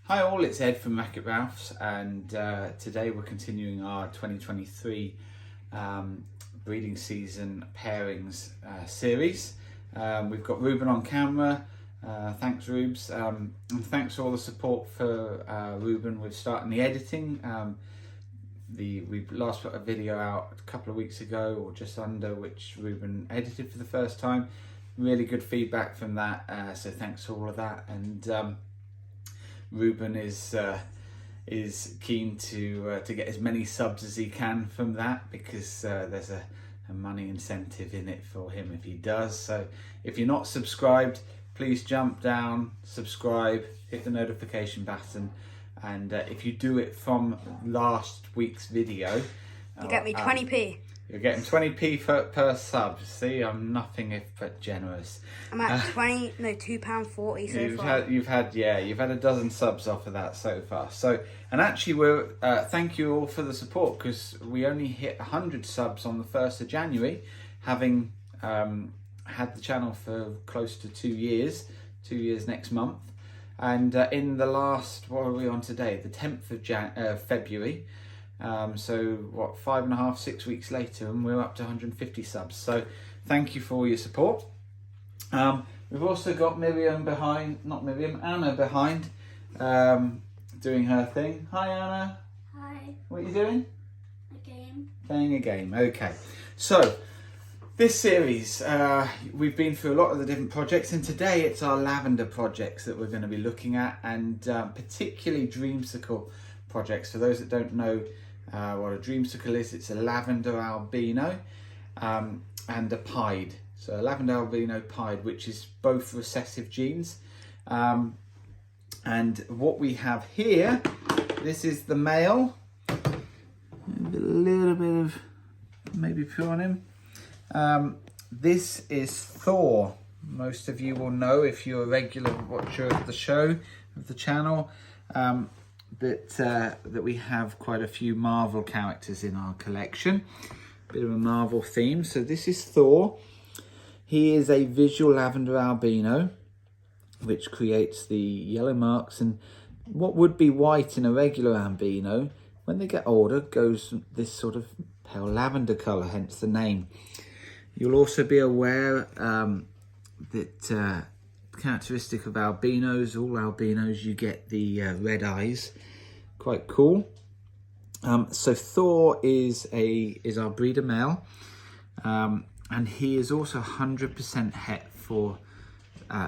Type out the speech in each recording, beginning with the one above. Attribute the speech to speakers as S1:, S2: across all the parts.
S1: Hi all, it's Ed from Racket Ralph's, and today we're continuing our 2023 breeding season pairings series. We've got Ruben on camera. Thanks Rubes, and thanks for all the support for Ruben with starting the editing. We last put a video out a couple of weeks ago, or just under, which Ruben edited for the first time. Really good feedback from that, so thanks for all of that. And Ruben is keen to get as many subs as he can from that, because there's a money incentive in it for him if he does. So if you're not subscribed, please jump down, subscribe, hit the notification button, and if you do it from last week's video,
S2: you get me 20p.
S1: You're getting 20p per sub. See, I'm nothing if but generous.
S2: I'm at £2.40 so far.
S1: You've had a dozen subs off of that so far. So, and actually, we're thank you all for the support, because we only hit 100 subs on the 1st of January, having had the channel for close to 2 years. 2 years next month, and in the last, what are we on today? The 10th of February. So what, 5.5, 6 weeks later, and we're up to 150 subs. So thank you for all your support. We've also got Anna behind, doing her thing. Hi Anna.
S3: Hi.
S1: What are you doing?
S3: A game.
S1: Playing a game, okay. So this series, we've been through a lot of the different projects, and today it's our lavender projects that we're going to be looking at, and particularly Dreamsicle projects. For those that don't know what a Dreamsicle is, it's a Lavender Albino and a Pied. So a Lavender Albino Pied, which is both recessive genes. And what we have here, this is the male. A little bit of maybe poo on him. This is Thor. Most of you will know, if you're a regular watcher of the show, of the channel, that we have quite a few Marvel characters in our collection. Bit of a Marvel theme. So this is Thor. He is a visual lavender albino, which creates the yellow marks, and what would be white in a regular albino, when they get older, goes this sort of pale lavender colour, hence the name. You'll also be aware that characteristic of albinos, all albinos, you get the red eyes. Quite cool. So Thor is our breeder male, and he is also 100% het for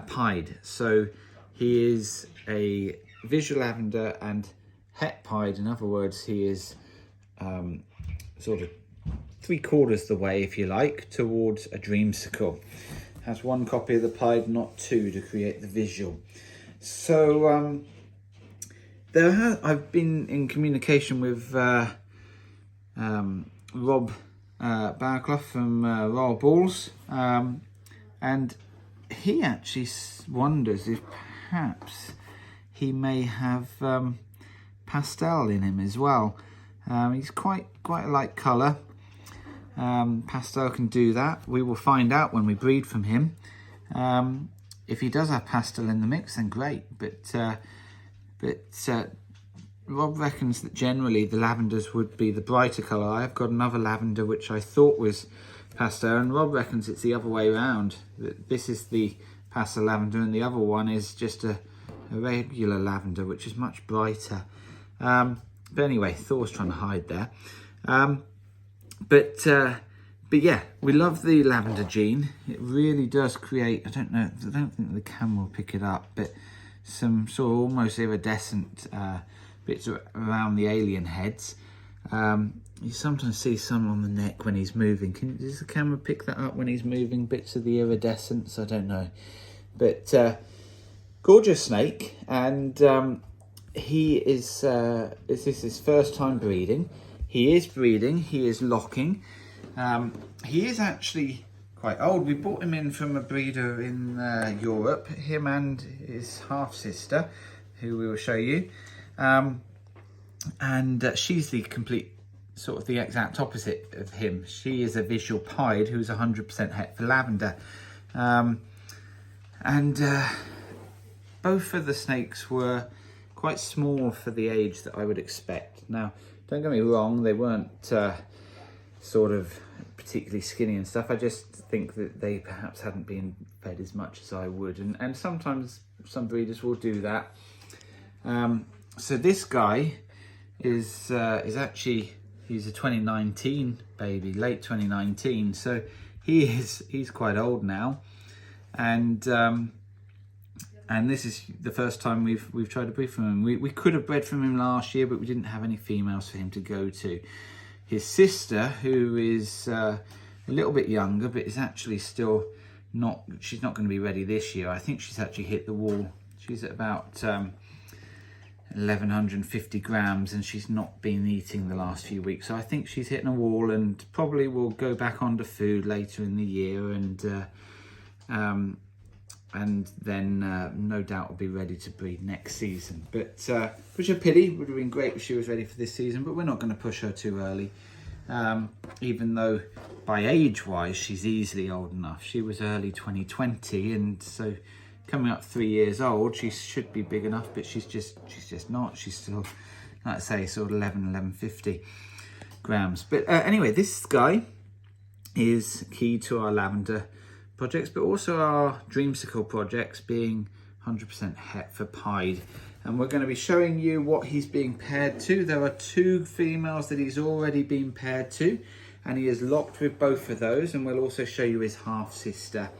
S1: pied. So he is a visual lavender and het pied. In other words, he is sort of 3/4 the way, if you like, towards a Dreamsicle. Has one copy of the pied, not two, to create the visual. So I've been in communication with Rob Barclough from Royal Balls, and he actually wonders if perhaps he may have pastel in him as well. He's quite a light colour. Pastel can do that. We will find out when we breed from him. If he does have pastel in the mix, then great. But Rob reckons that generally the lavenders would be the brighter colour. I've got another lavender which I thought was pastel, and Rob reckons it's the other way around. That this is the pastel lavender, and the other one is just a regular lavender, which is much brighter. But anyway, Thor's trying to hide there. But yeah, we love the lavender gene. It really does create, I don't think the camera will pick it up, but some sort of almost iridescent bits around the alien heads. You sometimes see some on the neck when he's moving. Does the camera pick that up when he's moving? Bits of the iridescence, I don't know. But gorgeous snake, and he is this is his first time breeding. He is breeding, he is locking. He is actually quite old. We brought him in from a breeder in Europe, him and his half-sister, who we will show you. And she's the complete, sort of the exact opposite of him. She is a visual pied who's 100% het for lavender. And both of the snakes were quite small for the age that I would expect. Now, don't get me wrong, they weren't sort of particularly skinny and stuff. I just think that they perhaps hadn't been fed as much as I would, and sometimes some breeders will do that. So this guy is actually, he's a 2019 baby, late 2019. So he's quite old now, and this is the first time we've tried to breed from him. We could have bred from him last year, but we didn't have any females for him to go to. His sister, who is a little bit younger, but is actually still not, she's not going to be ready this year. I think she's actually hit the wall. She's at about 1,150 grams, and she's not been eating the last few weeks. So I think she's hitting a wall, and probably will go back onto food later in the year, and then no doubt will be ready to breed next season. But which is a pity. Would have been great if she was ready for this season, but we're not going to push her too early. Even though by age wise she's easily old enough. She was early 2020, and so coming up 3 years old, she should be big enough, but she's just not. She's still, like I say, sort of 1150 grams. But anyway, this guy is key to our lavender projects, but also our Dreamsicle projects, being 100% het for pied. And we're going to be showing you what he's being paired to. There are 2 females that he's already been paired to, and he is locked with both of those. And we'll also show you his half sister,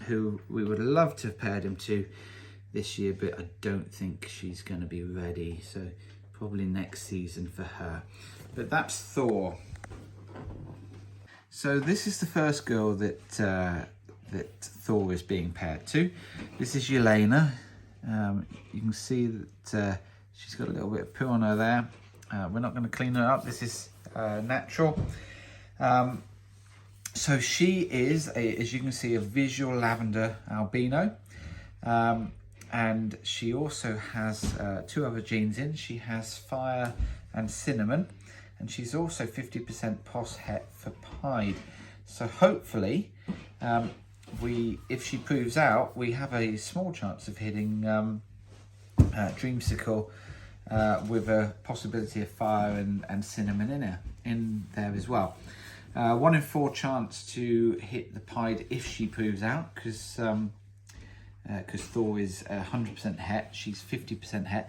S1: who we would love to have paired him to this year, but I don't think she's going to be ready. So probably next season for her. But that's Thor. So this is the first girl that Thor is being paired to. This is Yelena. You can see that she's got a little bit of poo on her there. We're not going to clean her up. This is natural. So she is, as you can see, a visual lavender albino. And she also has 2 other genes in. She has fire and cinnamon. And she's also 50% pos het for pied. So hopefully, if she proves out, we have a small chance of hitting Dreamsicle with a possibility of fire and cinnamon in there as well. 1 in 4 chance to hit the pied if she proves out, because Thor is 100% het, she's 50% het.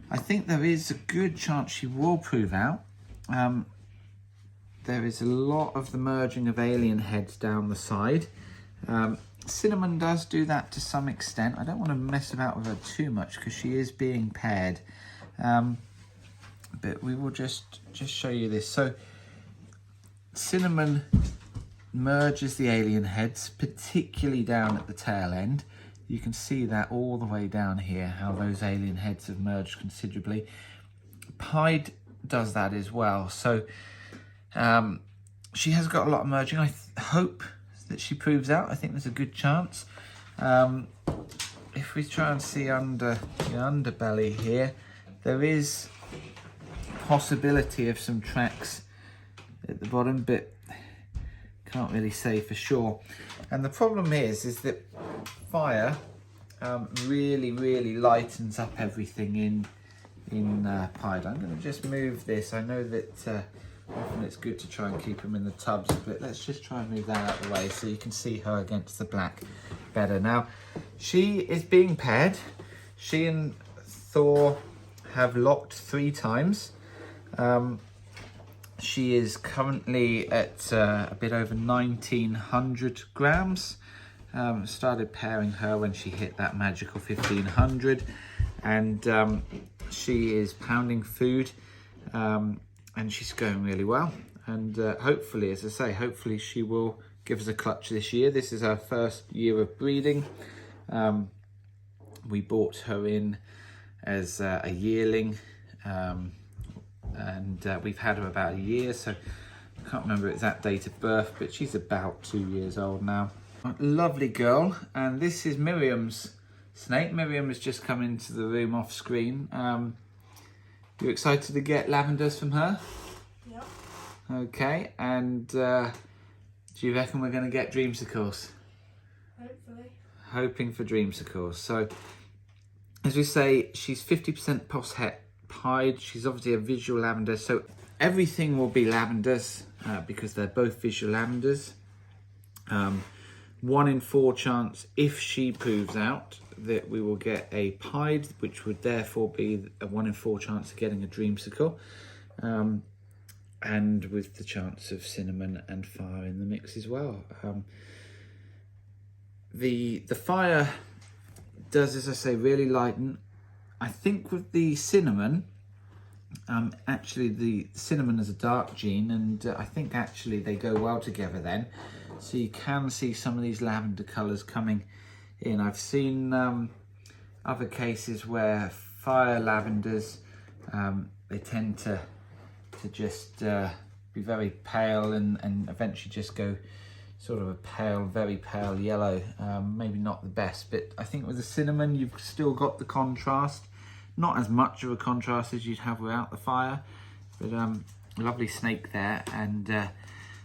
S1: I think there is a good chance she will prove out. There is a lot of the merging of alien heads down the side. Cinnamon does do that to some extent. I don't want to mess about with her too much because she is being paired. But we will just show you this. So cinnamon merges the alien heads, particularly down at the tail end. You can see that all the way down here, how those alien heads have merged considerably. Pied does that as well. So she has got a lot of merging. I hope that she proves out. I think there's a good chance. If we try and see under the underbelly here, there is possibility of some tracks at the bottom, but can't really say for sure. And the problem is that fire really lightens up everything in pied. I'm going to just move this. I know that often it's good to try and keep them in the tubs, but let's just try and move that out of the way so you can see her against the black better. Now, she is being paired. She and Thor have locked 3 times. She is currently at a bit over 1,900 grams. Started pairing her when she hit that magical 1,500, and she is pounding food, and she's going really well. And hopefully, as I say, hopefully she will give us a clutch this year. This is our first year of breeding. We bought her in as a yearling, and we've had her about a year, so I can't remember exact date of birth, but she's about 2 years old now. Lovely girl. And this is Miriam's snake. Miriam has just come into the room off screen. You excited to get lavenders from her?
S2: Yep.
S1: Okay, and do you reckon we're going to get Dreamsicles?
S2: Hopefully.
S1: Hoping for Dreamsicles. So As we say, she's 50% post het pied. She's obviously a visual lavender, so everything will be lavenders because they're both visual lavenders. 1 in 4 chance, if she proves out, that we will get a pied, which would therefore be a 1 in 4 chance of getting a Dreamsicle, and with the chance of cinnamon and fire in the mix as well. The fire does, as I say, really lighten. I think with the cinnamon, actually the cinnamon is a dark gene, and I think actually they go well together then. So you can see some of these lavender colours coming in. I've seen other cases where fire lavenders, they tend to just be very pale and eventually just go sort of a pale, very pale yellow. Maybe not the best, but I think with the cinnamon you've still got the contrast. Not as much of a contrast as you'd have without the fire, but lovely snake there, and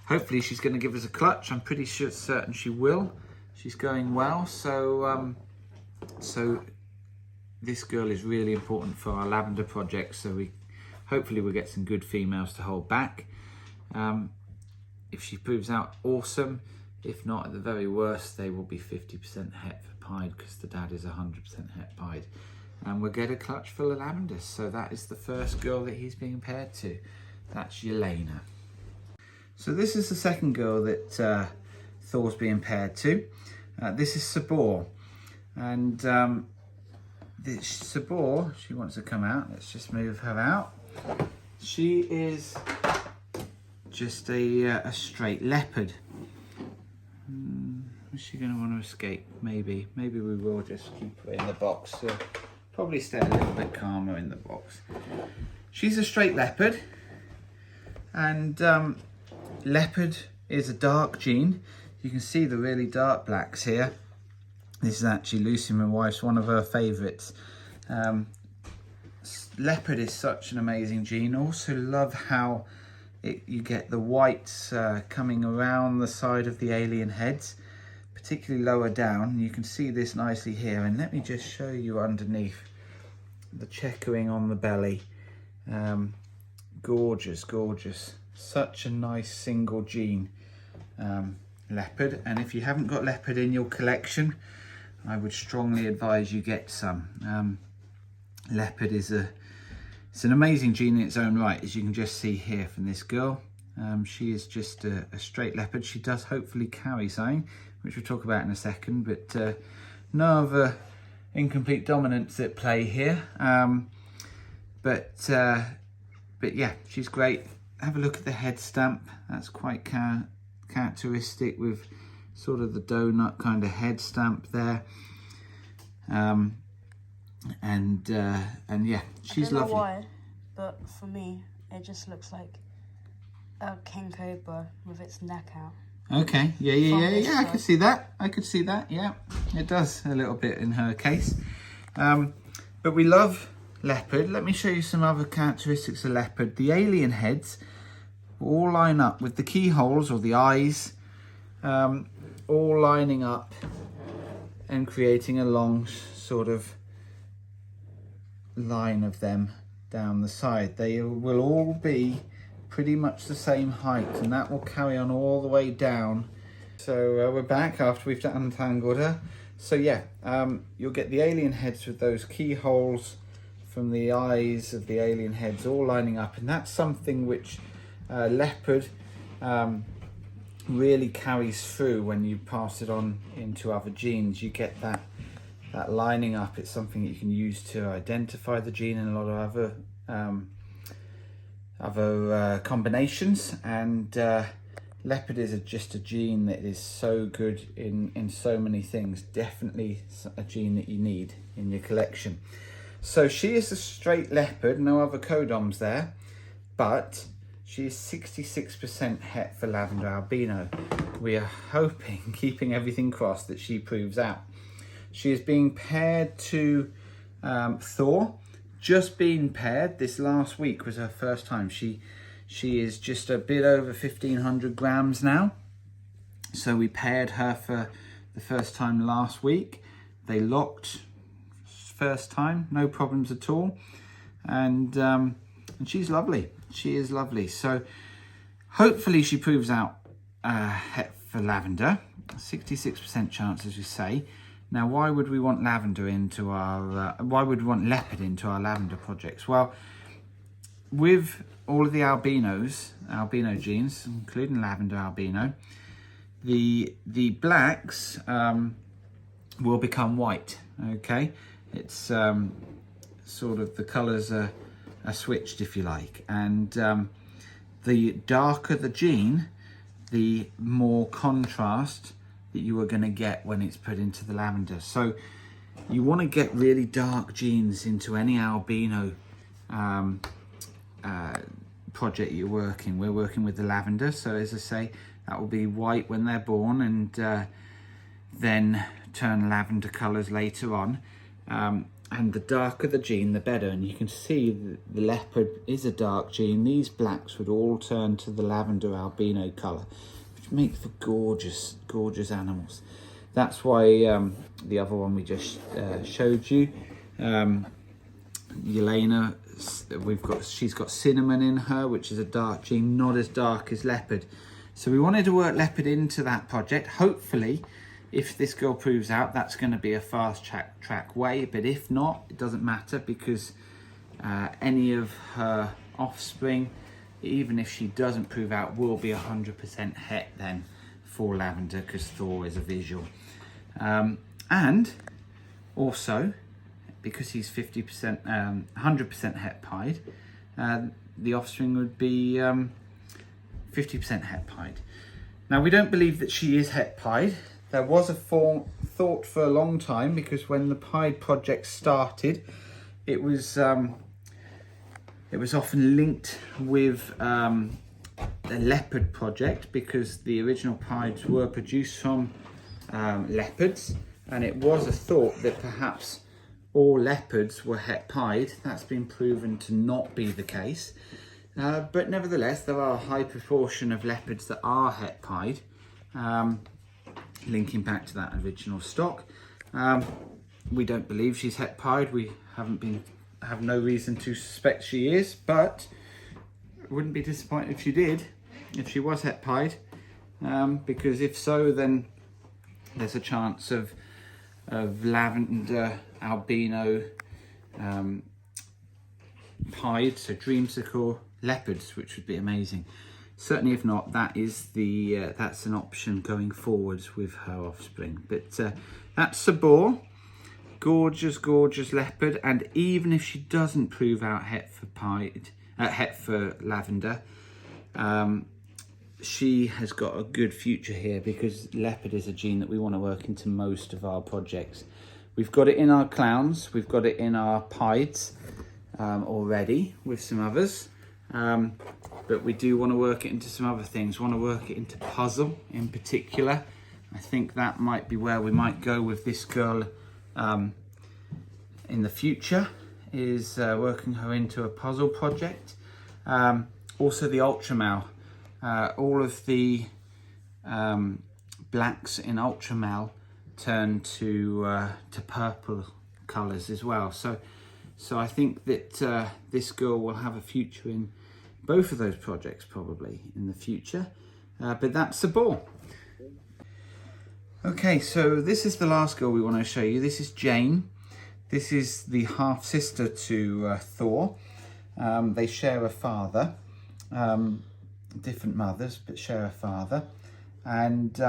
S1: hopefully she's going to give us a clutch. I'm pretty certain she will. She's going well, so this girl is really important for our lavender project, so hopefully we'll get some good females to hold back. If she proves out, awesome. If not, at the very worst, they will be 50% het for pied because the dad is 100% het pied. And we'll get a clutch full of lavenders. So that is the first girl that he's being paired to. That's Yelena. So this is the second girl that Thor's being paired to. This is Sabor. And this Sabor, she wants to come out. Let's just move her out. She is just a straight leopard. Is she going to want to escape? Maybe. Maybe we will just keep her in the box. Probably stay a little bit calmer in the box. She's a straight leopard. And leopard is a dark gene. You can see the really dark blacks here. This is actually Lucy, my wife's, one of her favourites. Leopard is such an amazing gene. Also love how you get the whites coming around the side of the alien heads, particularly lower down. You can see this nicely here, and let me just show you underneath the checkering on the belly. Gorgeous, gorgeous. Such a nice single gene leopard, and if you haven't got leopard in your collection, I would strongly advise you get some. Leopard is it's an amazing gene in its own right, as you can just see here from this girl. She is just a straight leopard. She does hopefully carry something, which we'll talk about in a second, but no other incomplete dominance at play here. But yeah, she's great. Have a look at the head stamp. That's quite characteristic with sort of the donut kind of head stamp there. And yeah, she's lovely.
S2: I don't know why, but for me, it just looks like a king cobra with its neck out.
S1: Okay, yeah, I could see that. Yeah, it does a little bit in her case. But we love leopard. Let me show you some other characteristics of leopard. The alien heads all line up with the keyholes, or the eyes, all lining up and creating a long sort of line of them down the side. They will all be pretty much the same height, and that will carry on all the way down. So we're back after we've untangled her. So yeah, you'll get the alien heads with those keyholes from the eyes of the alien heads all lining up, and that's something which leopard really carries through when you pass it on into other genes. You get that lining up. It's something that you can use to identify the gene in a lot of other combinations, and leopard is just a gene that is so good in so many things. Definitely a gene that you need in your collection. So she is a straight leopard, no other codoms there, but she is 66% het for Lavender Albino. We are hoping, keeping everything crossed, that she proves out. She is being paired to Thor. Just been paired. This last week was her first time. She is just a bit over 1,500 grams now. So we paired her for the first time last week. They locked first time, no problems at all. And she's lovely. She is lovely. So hopefully she proves out het for lavender. 66% chance, as we say. Now, why would we want lavender into our, why would we want leopard into our lavender projects? Well, with all of the albino genes, including lavender albino, the blacks will become white, okay? It's sort of the colours are switched, if you like. And the darker the gene, the more contrast that you are going to get when it's put into the lavender. So you want to get really dark genes into any albino project you're working. We're working with the lavender, so as I say, that will be white when they're born, and then turn lavender colours later on. And the darker the gene, the better. And you can see the leopard is a dark gene. These blacks would all turn to the lavender albino colour, which make for gorgeous, gorgeous animals. That's why the other one we just showed you, Yelena, she's got cinnamon in her, which is a dark gene, not as dark as leopard. So we wanted to work leopard into that project. Hopefully, if this girl proves out, that's going to be a fast track way. But if not, it doesn't matter, because any of her offspring, even if she doesn't prove out, will be 100% het then for lavender, because Thor is a visual. And also, because he's 50%, 100% het pied, the offspring would be 50% het pied. Now, we don't believe that she is het pied. There was a thought for a long time, because when the pied project started, it was often linked with the leopard project, because the original pieds were produced from leopards, and it was a thought that perhaps all leopards were het pied. That's been proven to not be the case, but nevertheless there are a high proportion of leopards that are het pied, linking back to that original stock. We don't believe she's het pied. We have no reason to suspect she is, but wouldn't be disappointed if she did, if she was het pied, because if so, then there's a chance of lavender albino pied, so Dreamsicle leopards, which would be amazing. Certainly, if not, that is that's an option going forwards with her offspring. But that's Sabor, gorgeous, gorgeous leopard. And even if she doesn't prove out het for lavender, she has got a good future here, because leopard is a gene that we want to work into most of our projects. We've got it in our clowns, we've got it in our pieds already with some others. But we do want to work it into some other things. We want to work it into puzzle in particular. I think that might be where we might go with this girl in the future, is working her into a puzzle project. Also the ultramal. All of the blacks in ultramal turn to purple colours as well. So I think that this girl will have a future in both of those projects probably in the future. But that's Sabor. Okay, so this is the last girl we want to show you. This is Jane. This is the half sister to Thor. They share a father. Different mothers, but share a father. And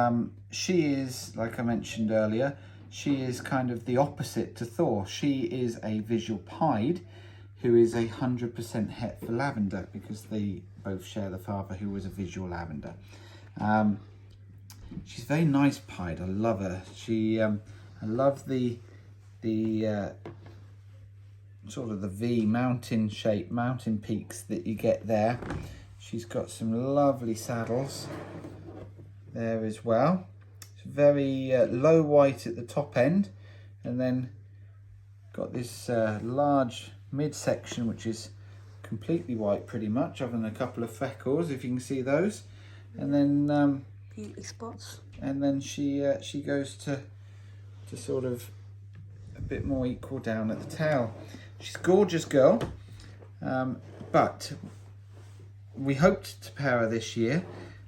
S1: she is, like I mentioned earlier, she is kind of the opposite to Thor. She is a visual pied, who is 100% het for lavender, because they both share the father who was a visual lavender. She's very nice pied. I love her. I love the sort of the V mountain shape, mountain peaks that you get there. She's got some lovely saddles there as well. It's very low white at the top end, and then got this large midsection which is completely white pretty much, other than a couple of freckles, if you can see those. And then
S2: Beauty spots.
S1: and then she goes to sort of bit more equal down at the tail. She's a gorgeous girl, but we hoped to pair her this year.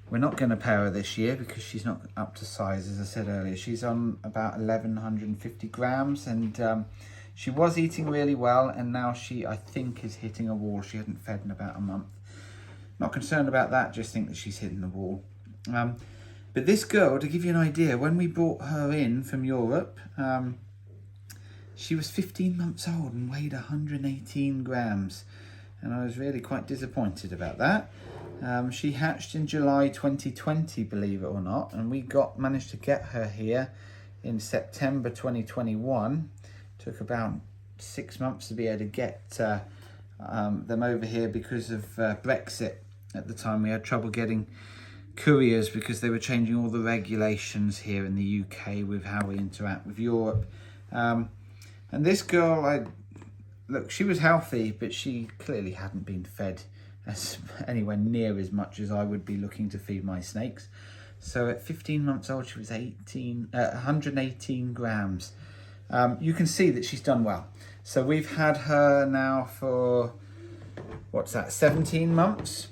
S1: We're not going to pair her this year because she's not up to size, as I said earlier. She's on about 1,150 grams, and she was eating really well, and now she, I think, is hitting a wall. She hadn't fed in about a month. Not concerned about that, just think that she's hitting the wall. But this girl, to give you an idea, when we brought her in from Europe, she was 15 months old and weighed 118 grams. And I was really quite disappointed about that. She hatched in July 2020, believe it or not, and we managed to get her here in September 2021. Took about 6 months to be able to get them over here because of Brexit. At the time, we had trouble getting couriers because they were changing all the regulations here in the UK with how we interact with Europe. And this girl, look, she was healthy, but she clearly hadn't been fed anywhere near as much as I would be looking to feed my snakes. So at 15 months old, she was 118 grams. You can see that she's done well. So we've had her now for, 17 months.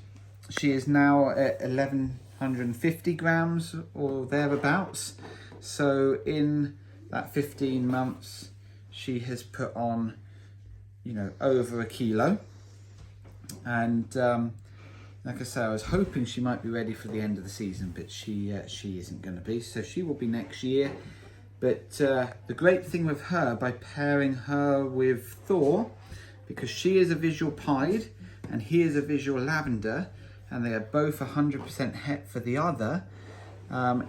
S1: She is now at 1,150 grams or thereabouts. So in that 15 months, she has put on, over a kilo. And like I say, I was hoping she might be ready for the end of the season, but she isn't going to be. So she will be next year. But the great thing with her, by pairing her with Thor, because she is a visual pied and he is a visual lavender, and they are both 100% het for the other,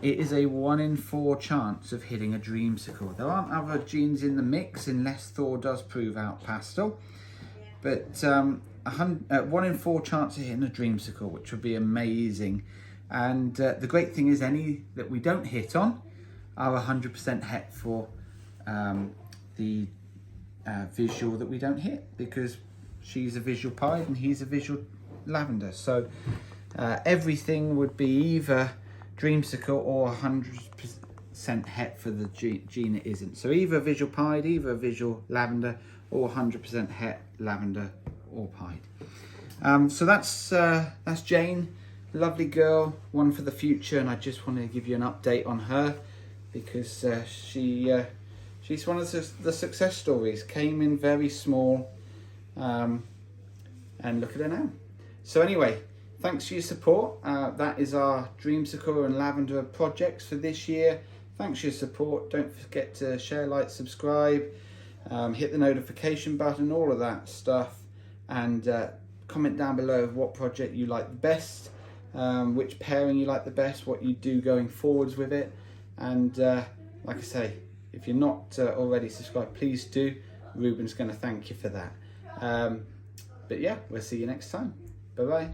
S1: it is a 1 in 4 chance of hitting a Dreamsicle. There aren't other genes in the mix unless Thor does prove out pastel, but 1 in 4 chance of hitting a Dreamsicle, which would be amazing. And the great thing is, any that we don't hit on are 100% het for the visual that we don't hit, because she's a visual pied and he's a visual lavender. So everything would be either Dreamsicle or 100% het for the gene it isn't. So either visual pied, either visual lavender, or 100% het lavender or pied. So that's Jane, lovely girl, one for the future, and I just wanted to give you an update on her because she's one of the success stories. Came in very small, and look at her now. So anyway, thanks for your support. That is our Dreamsicle and Lavender projects for this year. Thanks for your support. Don't forget to share, like, subscribe, hit the notification button, all of that stuff, and comment down below what project you like the best, which pairing you like the best, what you do going forwards with it. And like I say, if you're not already subscribed, please do. Ruben's going to thank you for that. But yeah, we'll see you next time. Bye bye.